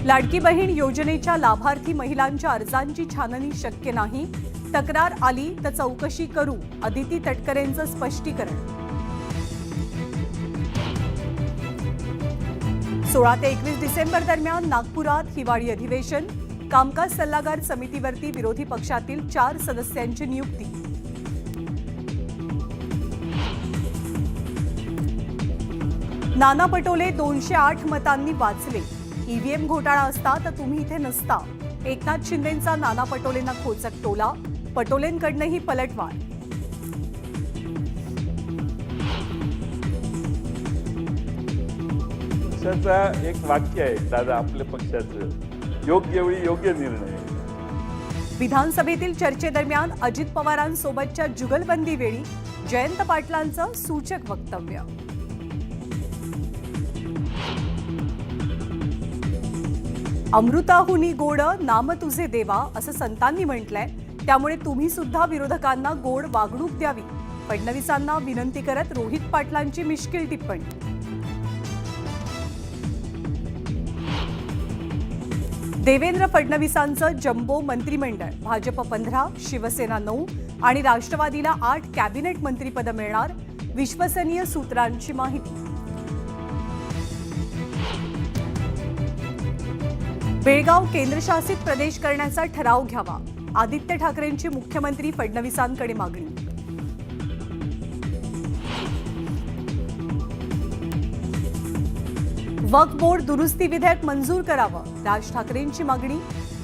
लाडकी बहीण योजनेच्या लाभार्थी महिलांच्या अर्जांची छाननी शक्य नाही. तक्रार आली तर चौकशी करू, अदिती तटकरेंचं स्पष्टीकरण. 16 ते 21 डिसेंबर दरम्यान नागपुरात हिवाळी अधिवेशन. कामकाज सल्लागार समितीवरती विरोधी पक्षातील 4 सदस्यांची नियुक्ती. नाना पटोले 208 मतांनी वाचले. ईव्हीएम घोटाळा असता तर तुम्ही इथे नसता. एकनाथ शिंदेंचा नाना पटोलेंना खोचक टोला. पटोलेंकडनंही पलटवार. पक्षाचा एक वाक्य आहे दादा, आपल्या पक्षाचं, योग्य वेळी योग्य निर्णय. विधानसभेतील चर्चेदरम्यान अजित पवारांसोबतच्या जुगलबंदी वेळी जयंत पाटलांचं सूचक वक्तव्य. अमृताहुनी गोड नाम तुझे देवा असं संतांनी म्हटलंय. त्यामुळे तुम्ही सुद्धा विरोधकांना गोड वागणूक द्यावी. फडणवीसांना विनंती करत रोहित पाटलांची मिश्किल टिप्पणी. देवेंद्र फडणवीसांचं जम्बो मंत्रिमंडळ. भाजप 15, शिवसेना 9 आणि राष्ट्रवादीला 8 कॅबिनेट मंत्रिपद मिळणार. विश्वसनीय सूत्रांची माहिती. बेळगाव केंद्रशासित प्रदेश करण्याचा ठराव घ्यावा. आदित्य ठाकरेंची मुख्यमंत्री फडणवीसांकडे मागणी. वक्फ बोर्ड दुरुस्ती विधेयक मंजूर करावं, राज ठाकरेंची मागणी.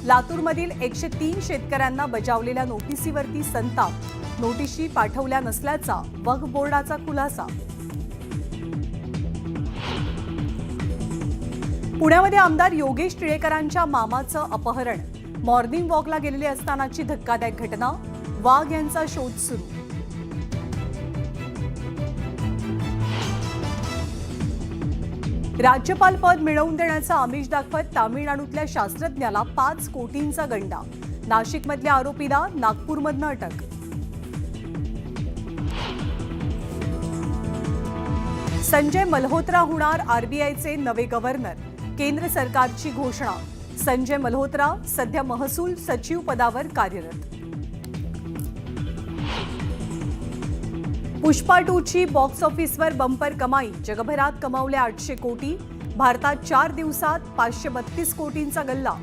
लातूरमधील 103 शेतकऱ्यांना बजावलेल्या नोटिसीवरती संताप. नोटिशी पाठवल्या नसल्याचा वक्फ बोर्डाचा खुलासा. पुण्यामध्ये आमदार योगेश टिळेकरांच्या मामाचं अपहरण. मॉर्निंग वॉकला गेलेले असतानाची धक्कादायक घटना. वाघ यांचा शोध सुरू. राज्यपाल पद मिळवून देण्याचा आमिष दाखवत तामिळनाडूतल्या शास्त्रज्ञाला 5 कोटींचा गंडा. नाशिकमधल्या आरोपीला नागपूरमधनं अटक. संजय मल्होत्रा होणार आरबीआयचे नवे गव्हर्नर. केंद्र सरकारची घोषणा. संजय मल्होत्रा सध्या महसूल सचिव पदावर कार्यरत. पुष्पा 2ची बॉक्स ऑफिसवर बंपर कमाई. जगभरात कमावल्या 800 कोटी. भारतात 4 दिवसात 532 कोटींचा गल्ला.